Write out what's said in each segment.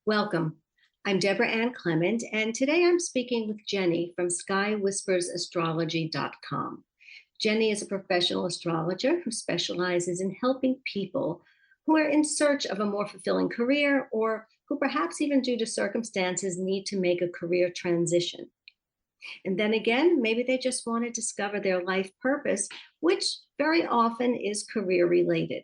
Welcome. I'm Deborah Ann Clement, and today I'm speaking with Jenny from skywhispersastrology.com. Jenny is a professional astrologer who specializes in helping people who are in search of a more fulfilling career or who perhaps even due to circumstances need to make a career transition. And then again, maybe they just want to discover their life purpose, which very often is career related.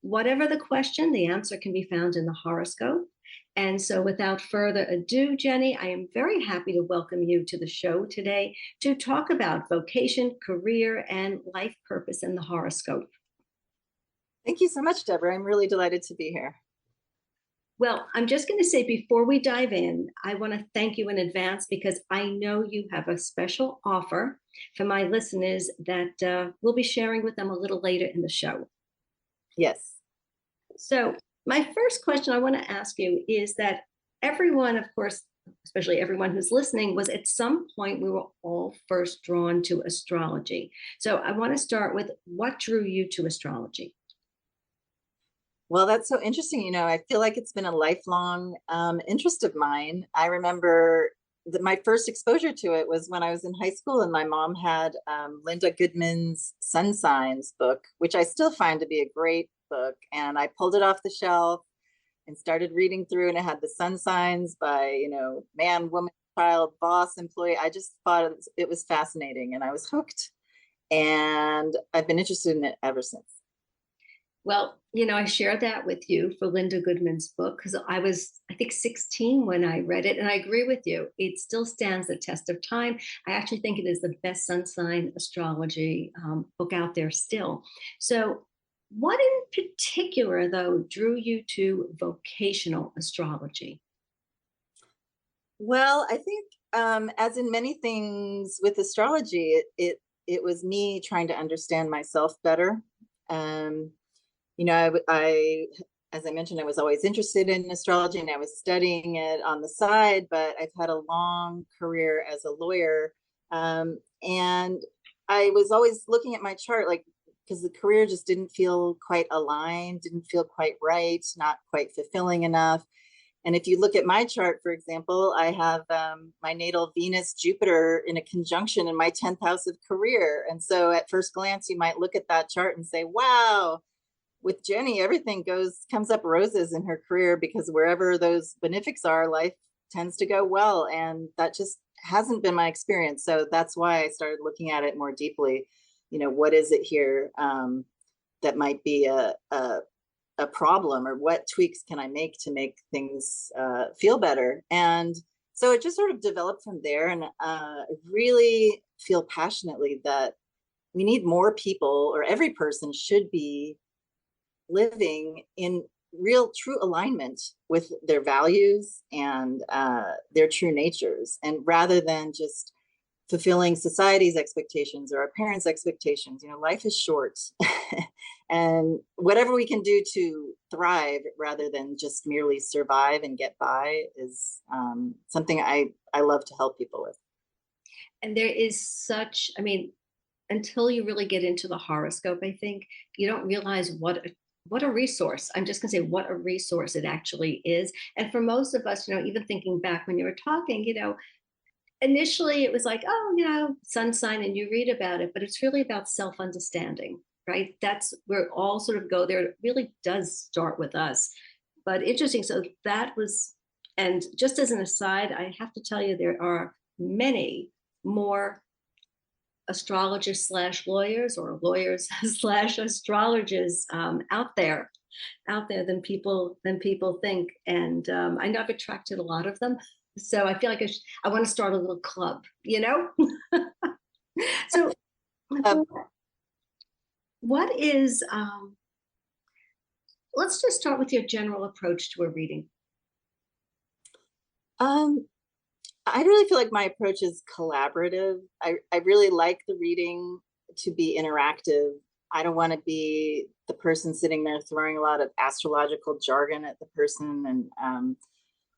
Whatever the question, the answer can be found in the horoscope. And so, without further ado, Jenny, I am very happy to welcome you to the show today to talk about vocation, career, and life purpose in the horoscope. Thank you so much, Deborah. I'm really delighted to be here. Well, I'm just going to say before we dive in, I want to thank you in advance because I know you have a special offer for my listeners that we'll be sharing with them a little later in the show. Yes. So, my first question I want to ask you is that everyone, of course, especially everyone who's listening, was at some point we were all first drawn to astrology. So, I want to start with what drew you to astrology? Well, that's so interesting. I feel like it's been a lifelong interest of mine. I remember that my first exposure to it was when I was in high school, and my mom had Linda Goodman's Sun Signs book, which I still find to be a great book. And I pulled it off the shelf and started reading through, and it had the sun signs by, man, woman, child, boss, employee. I just thought it was fascinating, and I was hooked. And I've been interested in it ever since. Well, I shared that with you for Linda Goodman's book because I was, I think, 16 when I read it. And I agree with you. It still stands the test of time. I actually think it is the best sun sign astrology book out there still. So, what in particular, though, drew you to vocational astrology? Well, I think as in many things with astrology, it was me trying to understand myself better. Um, as I mentioned, I was always interested in astrology, and I was studying it on the side, but I've had a long career as a lawyer. And I was always looking at my chart, like, because the career just didn't feel quite aligned, didn't feel quite right, not quite fulfilling enough. And if you look at my chart, for example, I have my natal Venus Jupiter in a conjunction in my 10th house of career. And so at first glance, you might look at that chart and say, wow, with Jenny, everything comes up roses in her career, because wherever those benefics are, life tends to go well. And that just hasn't been my experience. So that's why I started looking at it more deeply. What is it here that might be a problem, or what tweaks can I make to make things feel better? And so it just sort of developed from there. And I really feel passionately that we need more people, or every person should be living in real true alignment with their values and their true natures, and rather than just fulfilling society's expectations or our parents' expectations. Life is short. And whatever we can do to thrive rather than just merely survive and get by is something I love to help people with. And there is such, I mean, until you really get into the horoscope, I think you don't realize what a resource. I'm just going to say what a resource it actually is. And for most of us, even thinking back when you were talking, initially it was like, oh, sun sign, and you read about it, but it's really about self-understanding, right? That's where all sort of go there. It really does start with us. But interesting. So that was, and just as an aside, I have to tell you, there are many more astrologers slash lawyers, or lawyers slash astrologers out there than people think. And I know I've attracted a lot of them. So I feel like I want to start a little club, So Um, what is, let's just start with your general approach to a reading. um, I really feel like my approach is collaborative. I really like the reading to be interactive. I don't want to be the person sitting there throwing a lot of astrological jargon at the person, and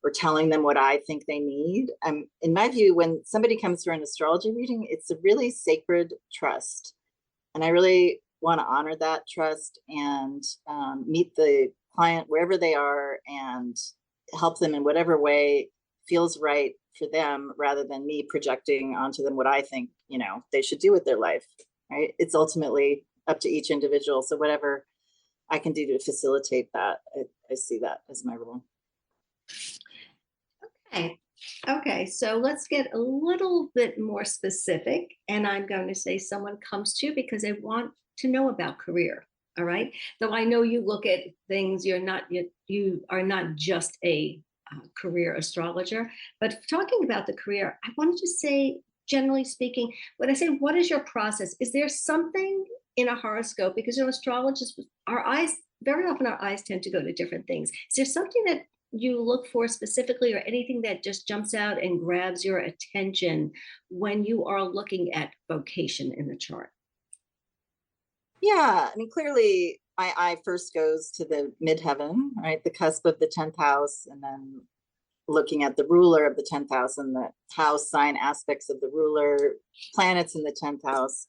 or telling them what I think they need. In my view, when somebody comes for an astrology reading, it's a really sacred trust. And I really want to honor that trust and meet the client wherever they are, and help them in whatever way feels right for them, rather than me projecting onto them what I think, they should do with their life, right? It's ultimately up to each individual. So whatever I can do to facilitate that, I see that as my role. Okay. Okay, so let's get a little bit more specific. And I'm going to say someone comes to you because they want to know about career. All right. Though I know you look at things, you are not just a career astrologer, but talking about the career, I wanted to say, generally speaking, when I say what is your process, is there something in a horoscope? Because astrologists, our eyes, very often our eyes tend to go to different things. Is there something that you look for specifically, or anything that just jumps out and grabs your attention when you are looking at vocation in the chart? Yeah, I mean, clearly my eye first goes to the midheaven, right? The cusp of the 10th house, and then looking at the ruler of the 10th house and the house sign aspects of the ruler, planets in the 10th house,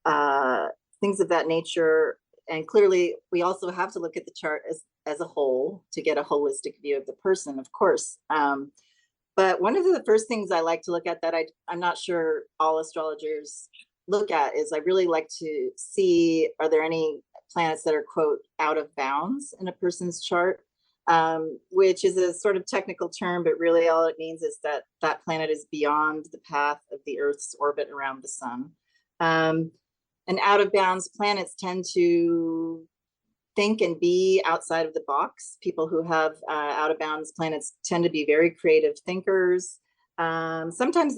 uh, things of that nature. And clearly, we also have to look at the chart as a whole to get a holistic view of the person, of course. But one of the first things I like to look at that I'm not sure all astrologers look at is I really like to see, are there any planets that are, quote, out of bounds in a person's chart, which is a sort of technical term, but really all it means is that that planet is beyond the path of the Earth's orbit around the sun. And out of bounds planets tend to think and be outside of the box. People who have out of bounds planets tend to be very creative thinkers. Sometimes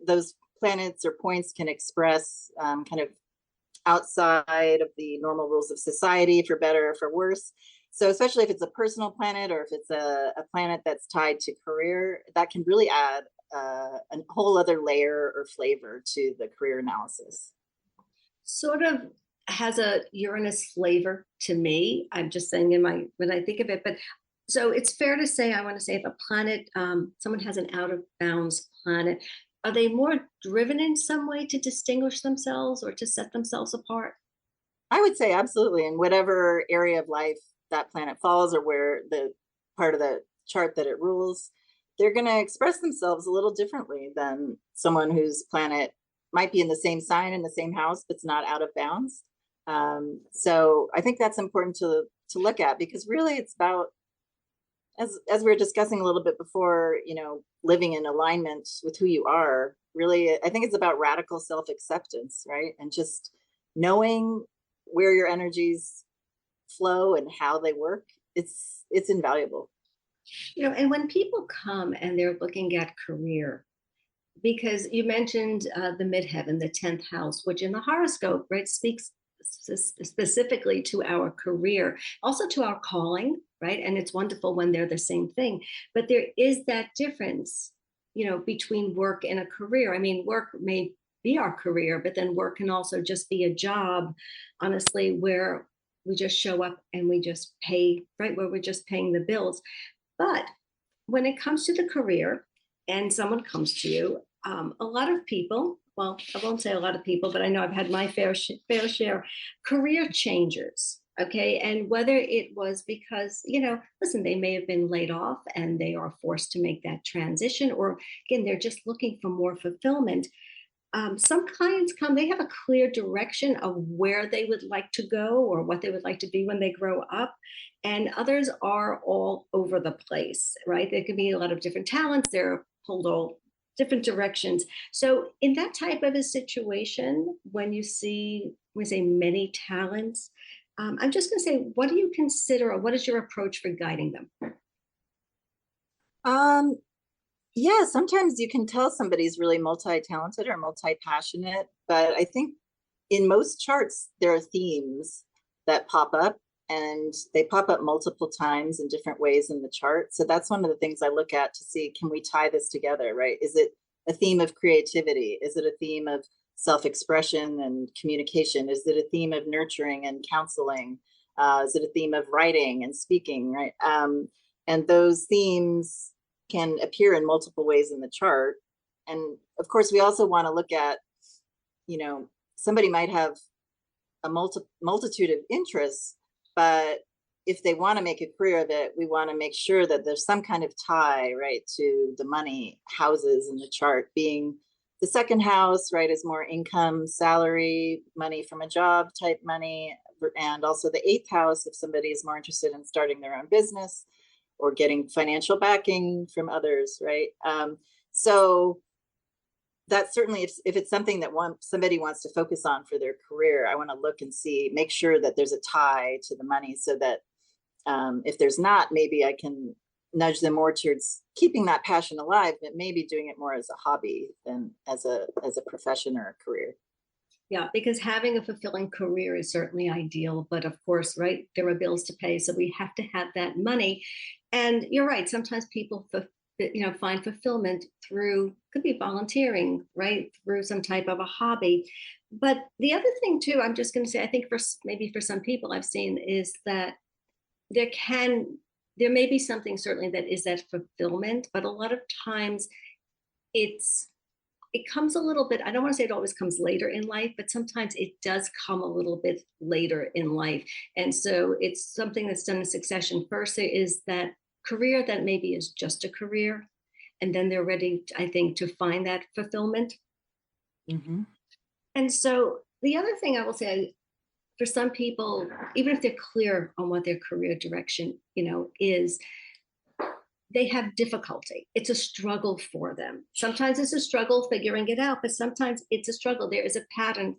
those planets or points can express kind of outside of the normal rules of society, for better or for worse. So especially if it's a personal planet, or if it's a planet that's tied to career, that can really add a whole other layer or flavor to the career analysis. Sort of has a Uranus flavor to me. I'm just saying when I think of it, but so it's fair to say, I want to say, if a planet, someone has an out of bounds planet, are they more driven in some way to distinguish themselves or to set themselves apart? I would say absolutely. In whatever area of life that planet falls, or where the part of the chart that it rules, they're going to express themselves a little differently than someone whose planet might be in the same sign in the same house, but it's not out of bounds. So I think that's important to look at, because really it's about, as we were discussing a little bit before, living in alignment with who you are. Really, I think it's about radical self-acceptance, right? And just knowing where your energies flow and how they work. It's invaluable. And when people come and they're looking at career, because you mentioned the midheaven, the 10th house, which in the horoscope, right, speaks specifically to our career, also to our calling, right? And it's wonderful when they're the same thing. But there is that difference, between work and a career. I mean, work may be our career, but then work can also just be a job, honestly, where we just show up and we just pay, right? Where we're just paying the bills. But when it comes to the career and someone comes to you, a lot of people, well, I won't say a lot of people, but I know I've had my fair share, career changers. Okay. And whether it was because, listen, they may have been laid off and they are forced to make that transition, or again, they're just looking for more fulfillment. Some clients come, they have a clear direction of where they would like to go or what they would like to be when they grow up. And others are all over the place, right? There can be a lot of different talents. They're pulled all different directions. So in that type of a situation, when you see, we say many talents, I'm just going to say, what do you consider, or what is your approach for guiding them? Um, yeah, sometimes you can tell somebody's really multi-talented or multi-passionate, but I think in most charts, there are themes that pop up, and they pop up multiple times in different ways in the chart. So that's one of the things I look at to see, can we tie this together, right? Is it a theme of creativity? Is it a theme of self-expression and communication? Is it a theme of nurturing and counseling? Is it a theme of writing and speaking, right? And those themes can appear in multiple ways in the chart. And of course, we also want to look at, somebody might have a multitude of interests, but if they want to make a career of it, we want to make sure that there's some kind of tie, right, to the money houses in the chart. Being the second house, right, is more income, salary, money from a job type money. And also the eighth house, if somebody is more interested in starting their own business or getting financial backing from others, right? So that certainly, if it's something that somebody wants to focus on for their career, I want to look and see, make sure that there's a tie to the money, so that if there's not, maybe I can nudge them more towards keeping that passion alive, but maybe doing it more as a hobby than as a profession or a career. Yeah, because having a fulfilling career is certainly ideal, but of course, right, there are bills to pay, so we have to have that money. And you're right, sometimes people find fulfillment through, could be volunteering, right, through some type of a hobby. But the other thing too, I'm just going to say, I think maybe for some people I've seen is that there can there may be something certainly that is that fulfillment, but a lot of times it's it comes a little bit, I don't want to say it always comes later in life, but sometimes it does come a little bit later in life. And so it's something that's done in succession. First, there is that career that maybe is just a career. And then they're ready, I think, to find that fulfillment. Mm-hmm. And so the other thing I will say, for some people, even if they're clear on what their career direction, is, they have difficulty. It's a struggle for them. Sometimes it's a struggle figuring it out, but sometimes it's a struggle. There is a pattern.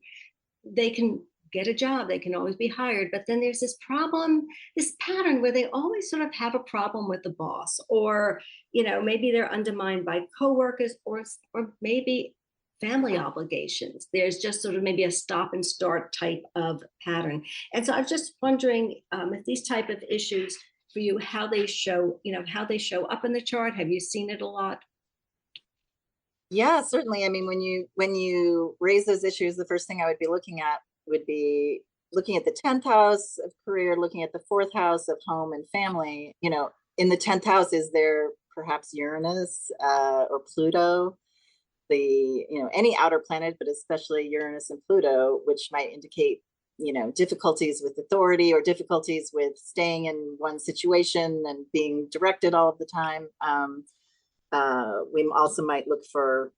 They can get a job, they can always be hired, but then there's this problem, this pattern where they always sort of have a problem with the boss, or maybe they're undermined by coworkers, or maybe family obligations. There's just sort of maybe a stop and start type of pattern. And so I was just wondering, if these type of issues for you, how they show up in the chart. Have you seen it a lot? Yeah, certainly. I mean, when you raise those issues, the first thing I would be looking at would be looking at the 10th house of career, looking at the fourth house of home and family. In the 10th house, is there perhaps Uranus or Pluto? Any outer planet, but especially Uranus and Pluto, which might indicate difficulties with authority or difficulties with staying in one situation and being directed all of the time. We also might look for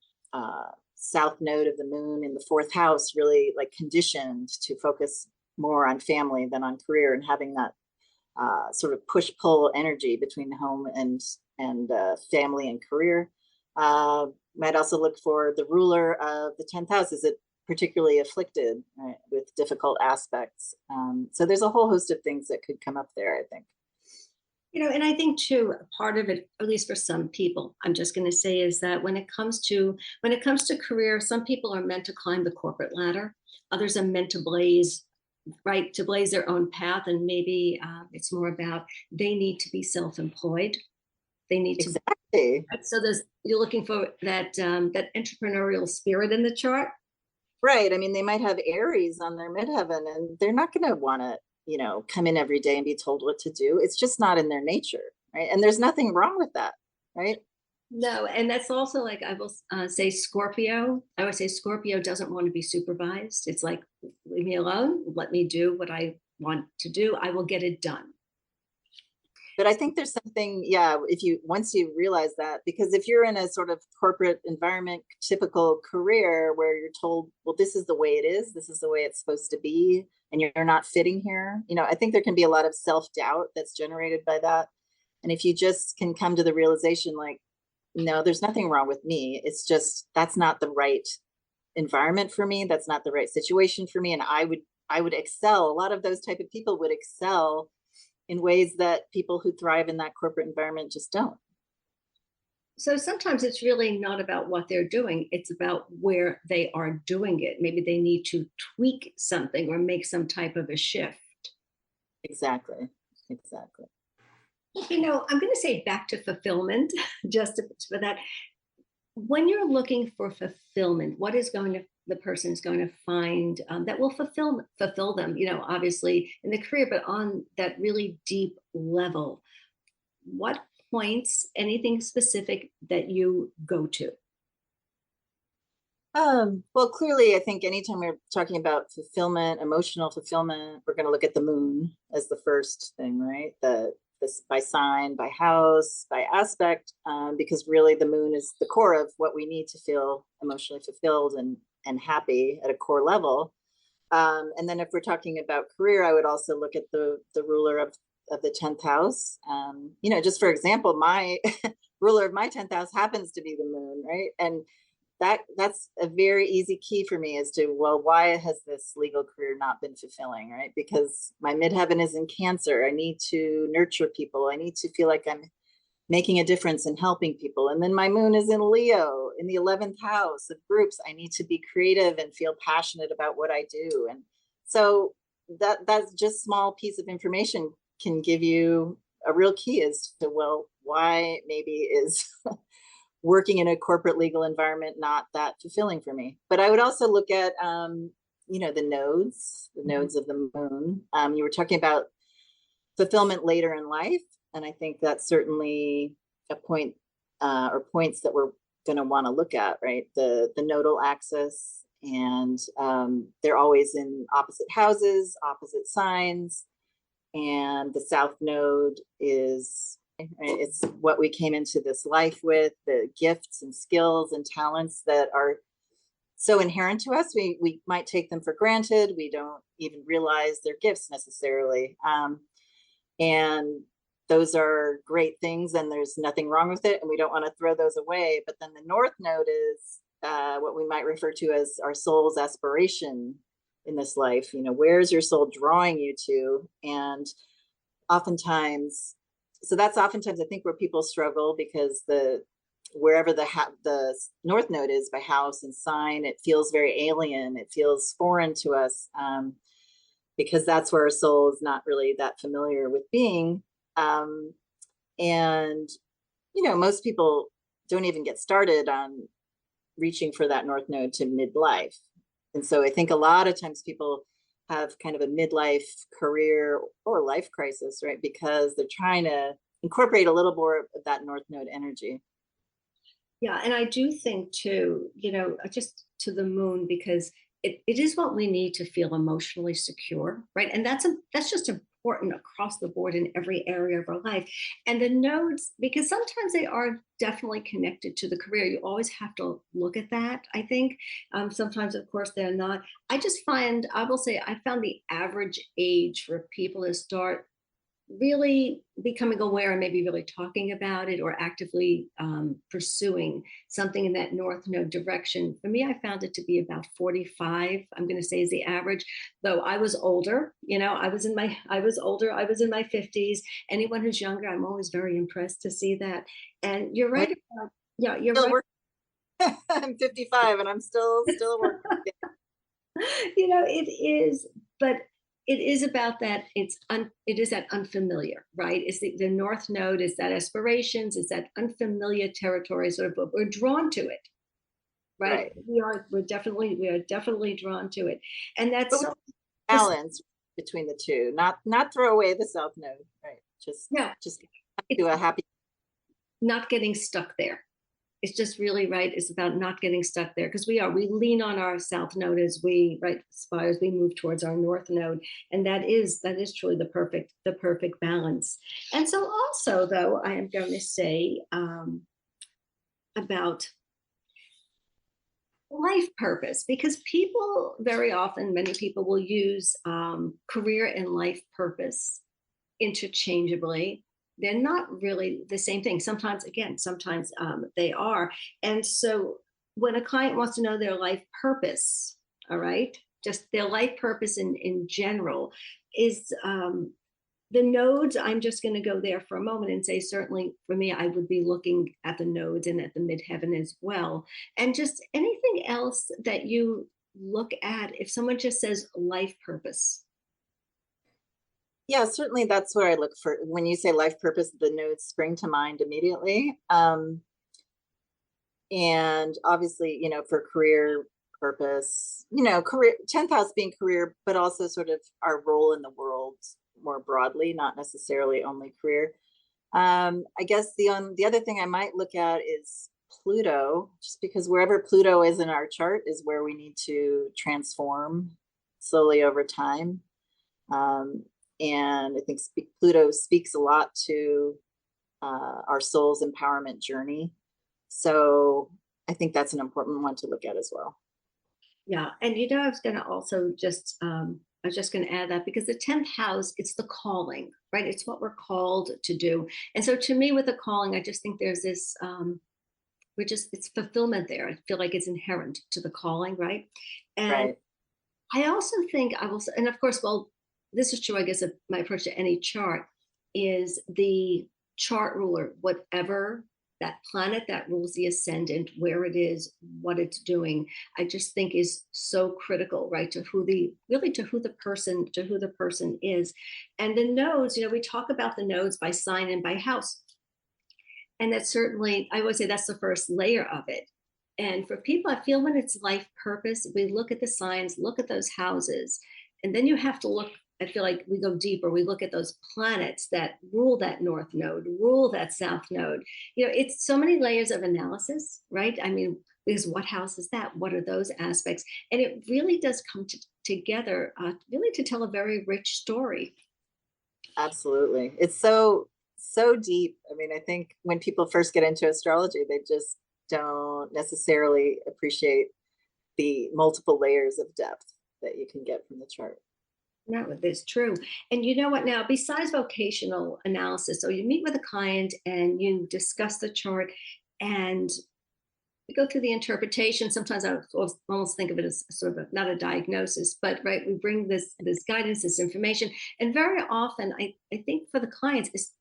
south node of the moon in the fourth house, really like conditioned to focus more on family than on career, and having that sort of push-pull energy between home and family and career. Might also look for the ruler of the 10th house. Is it particularly afflicted, right, with difficult aspects? So there's a whole host of things that could come up there, I think. And I think too, part of it, at least for some people, I'm just going to say, is that when it comes to career, some people are meant to climb the corporate ladder. Others are meant to blaze their own path. And maybe it's more about, they need to be self-employed. They need to. Exactly. So you're looking for that entrepreneurial spirit in the chart. Right. I mean, they might have Aries on their midheaven, and they're not going to want to, come in every day and be told what to do. It's just not in their nature, right? And there's nothing wrong with that, right? No, and that's also, like, I will say Scorpio. I would say Scorpio doesn't want to be supervised. It's like, leave me alone. Let me do what I want to do. I will get it done. But I think there's something, yeah, once you realize that, because if you're in a sort of corporate environment, typical career where you're told, well, this is the way it is, this is the way it's supposed to be, and you're not fitting here, I think there can be a lot of self-doubt that's generated by that. And if you just can come to the realization, like, no, there's nothing wrong with me. It's just, that's not the right environment for me. That's not the right situation for me. And I would excel. A lot of those type of people would excel in ways that people who thrive in that corporate environment just don't. So sometimes it's really not about what they're doing. It's about where they are doing it. Maybe they need to tweak something or make some type of a shift. Exactly. I'm going to say back to fulfillment, for that. When you're looking for fulfillment, what is the person is going to find that will fulfill them, obviously in the career, but on that really deep level? What points, anything specific that you go to? Well, clearly, I think anytime we're talking about fulfillment, emotional fulfillment, we're going to look at the moon as the first thing, right? This by sign, by house, by aspect, because really the moon is the core of what we need to feel emotionally fulfilled and happy at a core level. And then if we're talking about career, I would also look at the ruler of the 10th house. Just for example, my ruler of my 10th house happens to be the moon, right? And that's a very easy key for me as to, well, why has this legal career not been fulfilling, right? Because my midheaven is in Cancer. I need to nurture people. I need to feel like I'm making a difference and helping people. And then my moon is in Leo in the 11th house of groups. I need to be creative and feel passionate about what I do. And so that's just small piece of information can give you a real key as to, well, why maybe is working in a corporate legal environment not that fulfilling for me. But I would also look at the nodes of the moon. You were talking about fulfillment later in life, and I think that's certainly a point or points that we're going to want to look at, right? The nodal axis, and they're always in opposite houses, opposite signs, and the south node is, it's what we came into this life with, the gifts and skills and talents that are so inherent to us. We might take them for granted. We don't even realize they're gifts necessarily. And those are great things, and there's nothing wrong with it, and we don't want to throw those away. But then the north node is what we might refer to as our soul's aspiration in this life. Where's your soul drawing you to? And oftentimes, so that's oftentimes I think where people struggle, because wherever the north node is by house and sign, it feels very alien. It feels foreign to us, because that's where our soul is not really that familiar with being. And most people don't even get started on reaching for that north node to midlife. And so I think a lot of times people have kind of a midlife career or life crisis, right? Because they're trying to incorporate a little more of that north node energy. Yeah, and I do think too, just to the moon, because it is what we need to feel emotionally secure, right? And that's just important across the board in every area of our life. And the nodes, because sometimes they are definitely connected to the career. You always have to look at that, I think. Sometimes, of course, they're not. I will say, I found the average age for people to start really becoming aware and maybe really talking about it or actively pursuing something in that north node direction. For me, I found it to be about 45, I'm going to say, is the average. Though I was older, I was in my 50s. Anyone who's younger, I'm always very impressed to see that. And you're right about, yeah, you're Still right. working. I'm 55 and I'm still working. It is, but it is about that. It is that unfamiliar, right? It's the north node is that aspirations, it's that unfamiliar territory, sort of, but we're drawn to it, right? Right. We are definitely drawn to it. And that's But so this, balance between the two, not throw away the south node, right? yeah, Just it's do a happy. not getting stuck there. It's just really right. It's about not getting stuck there, because we lean on our south node as we move towards our north node, and that is truly the perfect balance. And so also, though, I am going to say about life purpose, because people very often, many people will use career and life purpose interchangeably. They're not really the same thing. Sometimes they are. And so when a client wants to know their life purpose, all right, just their life purpose in general is the nodes. I'm just going to go there for a moment and say, certainly for me, I would be looking at the nodes and at the midheaven as well. And just anything else that you look at, if someone just says life purpose. Yeah, certainly that's where I look for. When you say life purpose, the nodes spring to mind immediately. And obviously, for career purpose, career, 10th house being career, but also sort of our role in the world more broadly, not necessarily only career. I guess the other thing I might look at is Pluto, just because wherever Pluto is in our chart is where we need to transform slowly over time. And I think Pluto speaks a lot to our soul's empowerment journey. So I think that's an important one to look at as well. Yeah. And I was going to also just, I was just going to add that because the 10th house, it's the calling, right? It's what we're called to do. And so to me, with the calling, I just think there's this, it's fulfillment there. I feel like it's inherent to the calling, right? And Right. I also think I will, and of course, well, this is true, I guess, of my approach to any chart is the chart ruler, whatever that planet that rules the ascendant, where it is, what it's doing, I just think is so critical, right? To who the person is. And the nodes, we talk about the nodes by sign and by house. And that's certainly, I would say that's the first layer of it. And for people, I feel when it's life purpose, we look at the signs, look at those houses, and then you have to look. I feel like we go deeper. We look at those planets that rule that north node, rule that south node. It's so many layers of analysis, right? I mean, because what house is that? What are those aspects? And it really does come together, really to tell a very rich story. Absolutely. It's so deep. I mean, I think when people first get into astrology, they just don't necessarily appreciate the multiple layers of depth that you can get from the chart. No, it's true. And you know what now, besides vocational analysis, so you meet with a client and you discuss the chart and we go through the interpretation. Sometimes I almost think of it as sort of not a diagnosis, but right, we bring this guidance, this information. And very often I think for the clients is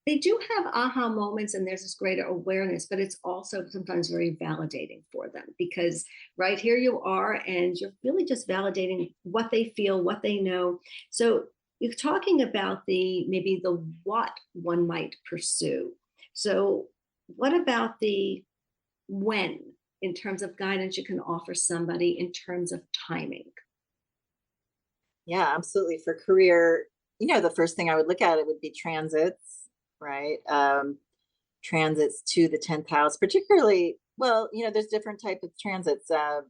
they do have aha moments and there's this greater awareness, but it's also sometimes very validating for them because right here you are and you're really just validating what they feel, what they know. So you're talking about maybe the what one might pursue. So what about the when in terms of guidance you can offer somebody in terms of timing? Yeah, absolutely. For career, the first thing I would look at it would be transits, right? Transits to the 10th house, particularly, well, there's different type of transits. The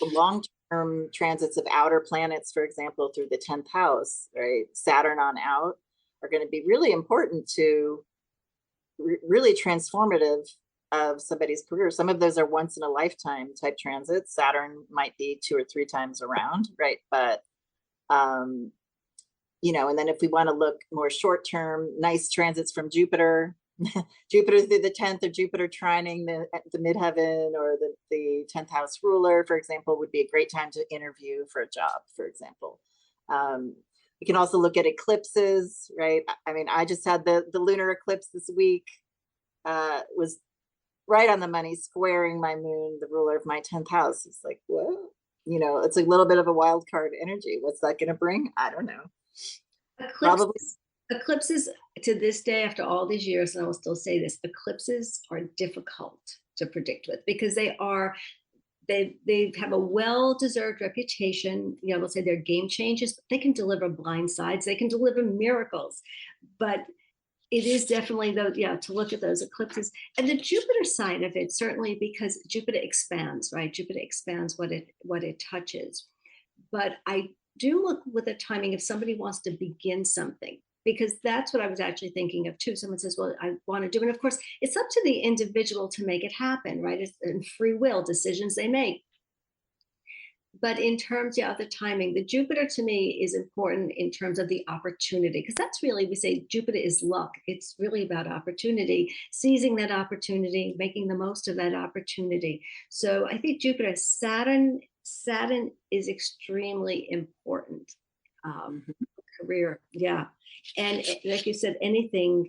long-term transits of outer planets, for example, through the 10th house, right? Saturn on out are going to be really important to really transformative of somebody's career. Some of those are once in a lifetime type transits. Saturn might be 2 or 3 times around, right? But and then if we want to look more short term, nice transits from Jupiter, Jupiter through the 10th, or Jupiter trining the midheaven or the 10th house ruler, for example, would be a great time to interview for a job, for example. We can also look at eclipses, right? I mean, I just had the lunar eclipse this week, was right on the money, squaring my moon, the ruler of my 10th house. It's like, whoa, it's a little bit of a wild card energy. What's that going to bring? I don't know. Probably. Eclipses to this day, after all these years, and I will still say this, eclipses are difficult to predict with because they have a well-deserved reputation. We'll say they're game changers, but they can deliver blindsides, they can deliver miracles. But it is definitely to look at those eclipses and the Jupiter side of it, certainly because Jupiter expands, right? Jupiter expands what it touches. But I do look with the timing if somebody wants to begin something, because that's what I was actually thinking of too. Someone says, well, I want to do it. And of course, it's up to the individual to make it happen, right? It's in free will decisions they make. But in terms of the timing, the Jupiter to me is important in terms of the opportunity, because that's really, we say Jupiter is luck. It's really about opportunity, seizing that opportunity, making the most of that opportunity. So I think Jupiter, Saturn is extremely important. Career, yeah. And like you said, anything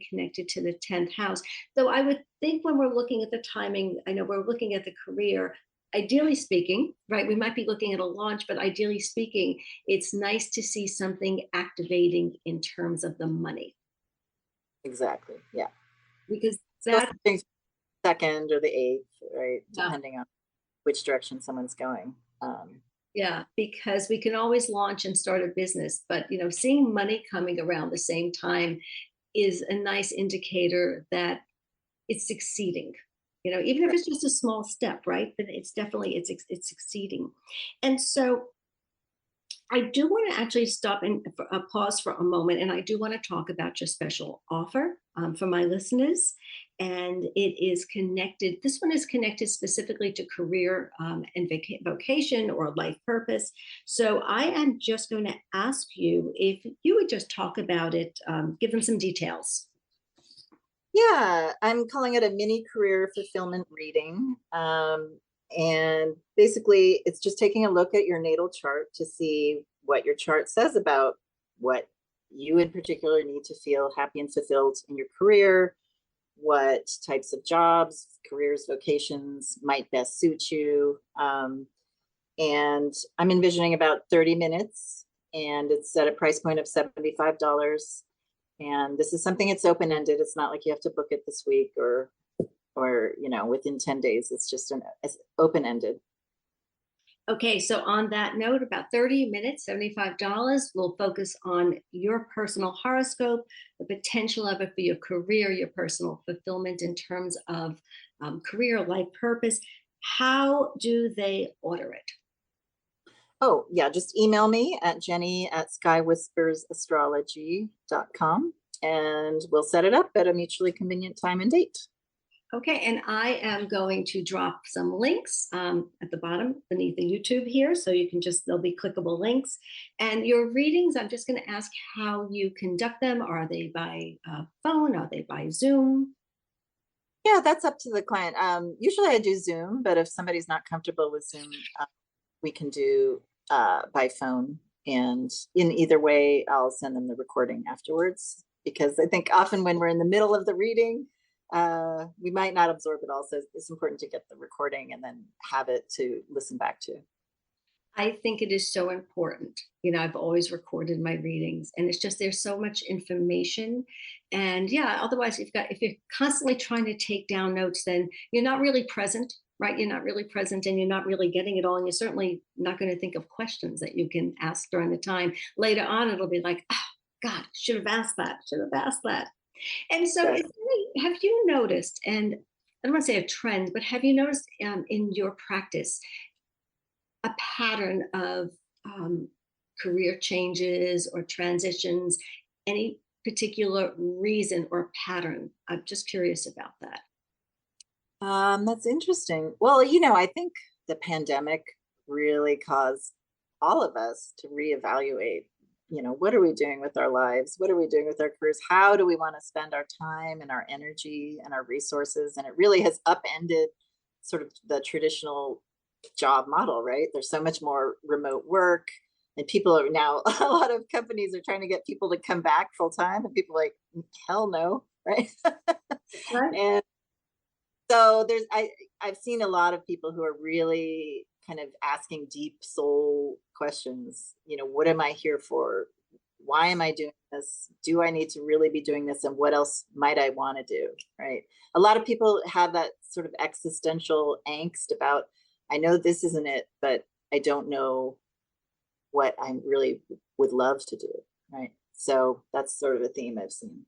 connected to the 10th house. Though I would think when we're looking at the timing, I know we're looking at the career, ideally speaking, right? We might be looking at a launch, but ideally speaking, it's nice to see something activating in terms of the money. Exactly. Yeah. Because that second or the 8th, right? Yeah. Depending on which direction someone's going. Yeah, because we can always launch and start a business, but seeing money coming around the same time is a nice indicator that it's succeeding. Even if it's just a small step, right? Then it's definitely it's succeeding. And so I do want to actually stop and pause for a moment, and I do want to talk about your special offer for my listeners. And it is connected. This one is connected specifically to career and vocation or life purpose. So I am just going to ask you if you would just talk about it, give them some details. Yeah, I'm calling it a mini career fulfillment reading. And basically, it's just taking a look at your natal chart to see what your chart says about what you in particular need to feel happy and fulfilled in your career, what types of jobs, careers, vocations might best suit you. And I'm envisioning about 30 minutes, and it's at a price point of $75. And this is something it's open-ended. It's not like you have to book it this week or within 10 days. It's just it's open-ended. Okay, so on that note, about 30 minutes, $75, we'll focus on your personal horoscope, the potential of it for your career, your personal fulfillment in terms of career, life purpose. How do they order it? Oh, yeah, just email me at jenny@skywhispersastrology.com, and we'll set it up at a mutually convenient time and date. Okay, and I am going to drop some links at the bottom beneath the YouTube here. So you can there'll be clickable links. And your readings, I'm just going to ask how you conduct them. Are they by phone? Are they by Zoom? Yeah, that's up to the client. Usually I do Zoom, but if somebody's not comfortable with Zoom, we can do by phone. And in either way, I'll send them the recording afterwards, because I think often when we're in the middle of the reading, we might not absorb it all. So it's important to get the recording and then have it to listen back to. I think it is so important. I've always recorded my readings, and it's just there's so much information. And yeah, otherwise, if you're constantly trying to take down notes, then you're not really present, right? You're not really present, and you're not really getting it all. And you're certainly not going to think of questions that you can ask during the time. Later on, it'll be like, oh, God, should have asked that, should have asked that. And so, Right. have you noticed, and I don't want to say a trend, but have you noticed in your practice a pattern of career changes or transitions? Any particular reason or pattern? I'm just curious about that. That's interesting. Well, I think the pandemic really caused all of us to reevaluate, what are we doing with our lives? What are we doing with our careers? How do we want to spend our time and our energy and our resources? And it really has upended sort of the traditional job model, right? There's so much more remote work, and people are now, a lot of companies are trying to get people to come back full time, and people are like, hell no, right? Right. And so I've seen a lot of people who are really kind of asking deep soul questions. What am I here for? Why am I doing this? Do I need to really be doing this? And what else might I want to do? Right. A lot of people have that sort of existential angst about, I know this isn't it, but I don't know what I really would love to do. Right. So that's sort of a theme I've seen.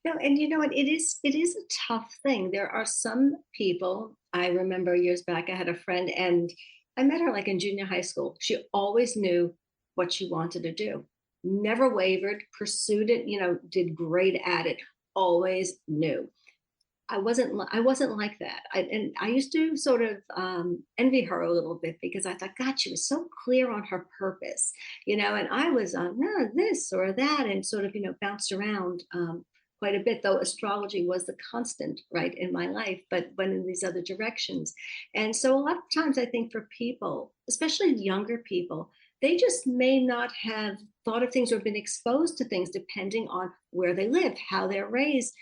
No, and you know what? It is a tough thing. There are some people. I remember years back, I had a friend, and I met her like in junior high school. She always knew what she wanted to do, never wavered, pursued it. Did great at it. Always knew. I wasn't like that. And I used to sort of envy her a little bit, because I thought, God, she was so clear on her purpose, and I was on this or that, and sort of bounced around quite a bit. Though astrology was the constant, right, in my life, but went in these other directions. And so a lot of times, I think for people, especially younger people, they just may not have thought of things or been exposed to things, depending on where they live, how they're raised,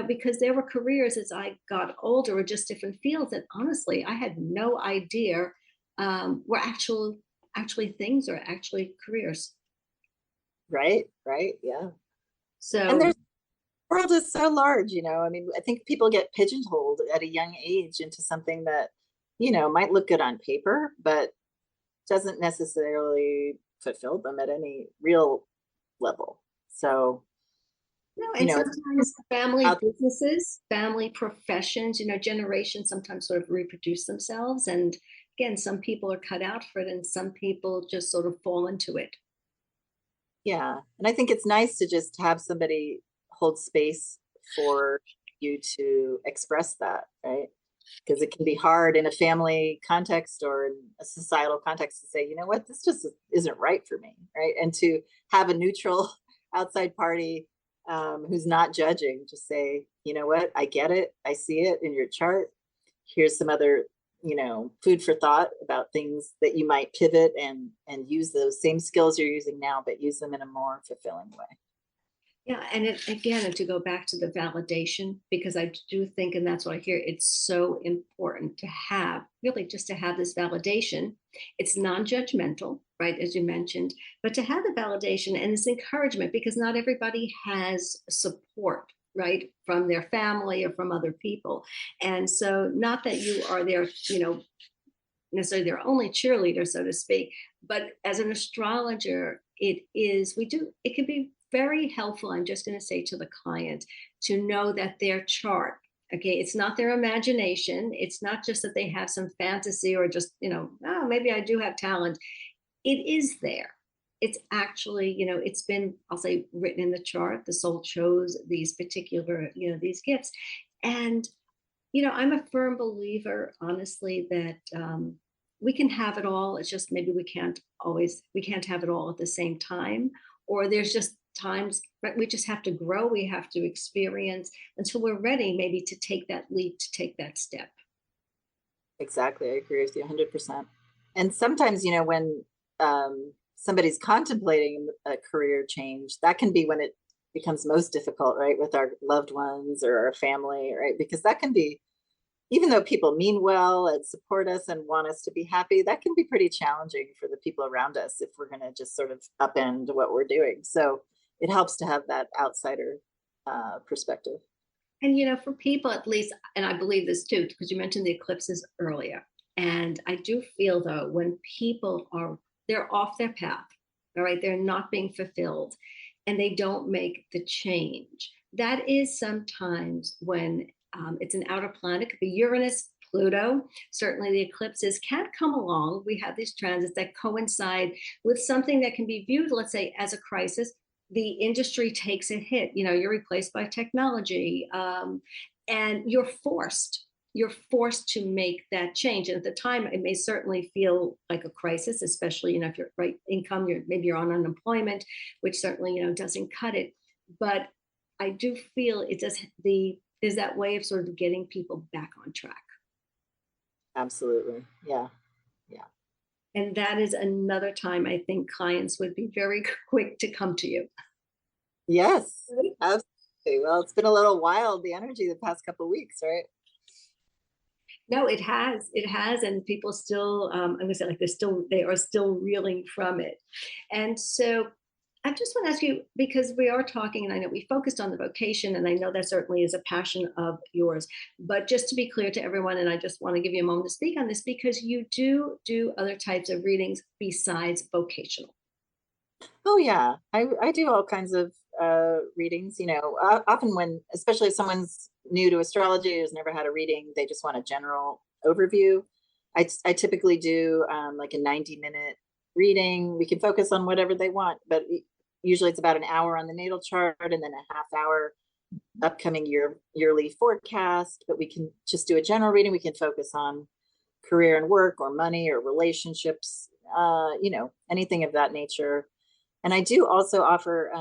because there were careers as I got older, or just different fields that honestly I had no idea were actually things, or actually careers. Right. Right. Yeah. And So the world is so large, I mean, I think people get pigeonholed at a young age into something that, might look good on paper, but doesn't necessarily fulfill them at any real level. So No, you and know, sometimes family out, businesses, family professions, generations sometimes sort of reproduce themselves. And again, some people are cut out for it and some people just sort of fall into it. yeah. And I think it's nice to just have somebody hold space for you to express that, right? Because it can be hard in a family context or in a societal context to say, you know what, this just isn't right for me, right? And to have a neutral outside party who's not judging, just say, you know what, I get it, I see it in your chart. Here's some other, food for thought about things that you might pivot and use those same skills you're using now, but use them in a more fulfilling way. Yeah, and again, and to go back to the validation, because I do think, and that's what I hear, it's so important to have, really just to have this validation. It's non-judgmental, right, as you mentioned, but to have the validation and this encouragement, because not everybody has support, right, from their family or from other people. And so not that you are their, necessarily their only cheerleader, so to speak, but as an astrologer, it can be very helpful. I'm just going to say to the client to know that their chart, okay, it's not their imagination. It's not just that they have some fantasy or just, oh, maybe I do have talent. It is there. It's actually, it's been, I'll say, written in the chart. The soul chose these particular, these gifts. And I'm a firm believer, honestly, that we can have it all. It's just maybe we can't have it all at the same time. Or there's just times, right? We just have to grow. We have to experience until we're ready, maybe to take that leap, to take that step. Exactly. I agree with you 100%. And sometimes, when somebody's contemplating a career change, that can be when it becomes most difficult, right? With our loved ones or our family, right? Because that can be, even though people mean well and support us and want us to be happy, that can be pretty challenging for the people around us if we're going to just sort of upend what we're doing. So it helps to have that outsider perspective. And for people at least, and I believe this too, because you mentioned the eclipses earlier. And I do feel though, when people they're off their path, all right, they're not being fulfilled and they don't make the change. That is sometimes when it's an outer planet, it could be Uranus, Pluto. Certainly the eclipses can come along. We have these transits that coincide with something that can be viewed, let's say, as a crisis. The industry takes a hit, you're replaced by technology, and you're forced to make that change. And at the time it may certainly feel like a crisis, especially if you're right income, maybe you're on unemployment, which certainly doesn't cut it. But I do feel it does is that way of sort of getting people back on track. Absolutely. Yeah. Yeah. And that is another time I think clients would be very quick to come to you. Yes, absolutely. Well, it's been a little wild, the energy the past couple of weeks, right? No, it has, and people still, I'm gonna say, like, they are still reeling from it. And so I just want to ask you, because we are talking, and I know we focused on the vocation, and I know that certainly is a passion of yours, but just to be clear to everyone, and I just want to give you a moment to speak on this, because you do other types of readings besides vocational. Oh yeah, I do all kinds of readings. Often when, especially if someone's new to astrology, has never had a reading, they just want a general overview. I typically do like a 90-minute reading. We can focus on whatever they want, but usually it's about an hour on the natal chart and then a half hour upcoming yearly forecast. But we can just do a general reading. We can focus on career and work or money or relationships, anything of that nature. And I do also offer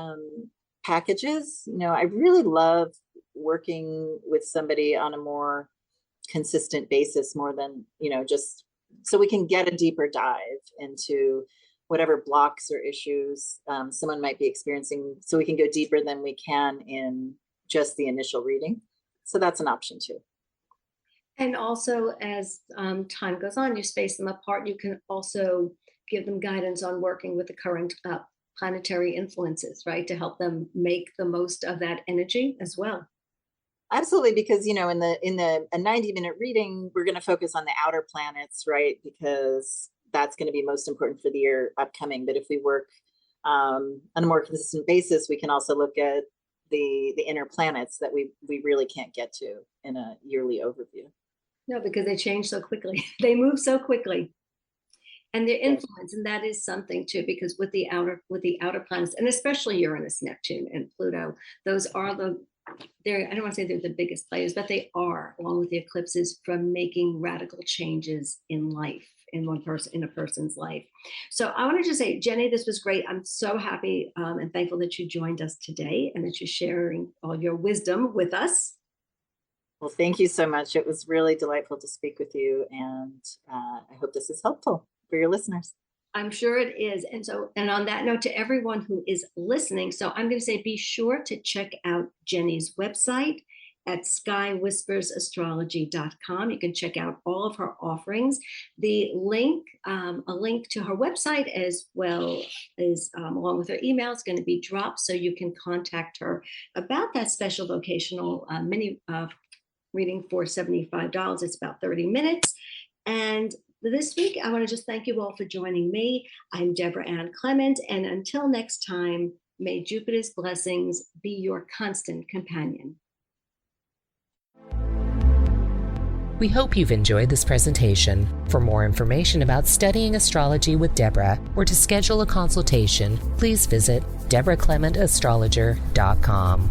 packages. I really love working with somebody on a more consistent basis, more than, just so we can get a deeper dive into whatever blocks or issues someone might be experiencing, so we can go deeper than we can in just the initial reading. So that's an option too. And also, as time goes on, you space them apart. You can also give them guidance on working with the current planetary influences, right, to help them make the most of that energy as well. Absolutely, because in the a 90-minute reading, we're going to focus on the outer planets, right? Because that's going to be most important for the year upcoming. But if we work on a more consistent basis, we can also look at the inner planets that we really can't get to in a yearly overview. No, because they change so quickly. They move so quickly. And their Yes. influence, and that is something too, because with the outer planets, and especially Uranus, Neptune, and Pluto, those are I don't want to say they're the biggest players, but they are, along with the eclipses, from making radical changes in life, in a person's life. So I want to just say, Jenny, this was great. I'm so happy and thankful that you joined us today and that you're sharing all your wisdom with us. Well, thank you so much. It was really delightful to speak with you, and I hope this is helpful for your listeners. I'm sure it is. And on that note, to everyone who is listening, so I'm going to say, be sure to check out Jenny's website at skywhispersastrology.com. You can check out all of her offerings. The link, a link to her website, as well as along with her email, is going to be dropped, so you can contact her about that special vocational mini reading for $75. It's about 30 minutes. And this week, I want to just thank you all for joining me. I'm Deborah Ann Clement, and until next time, may Jupiter's blessings be your constant companion. We hope you've enjoyed this presentation. For more information about studying astrology with Deborah, or to schedule a consultation, please visit deborahclementastrologer.com.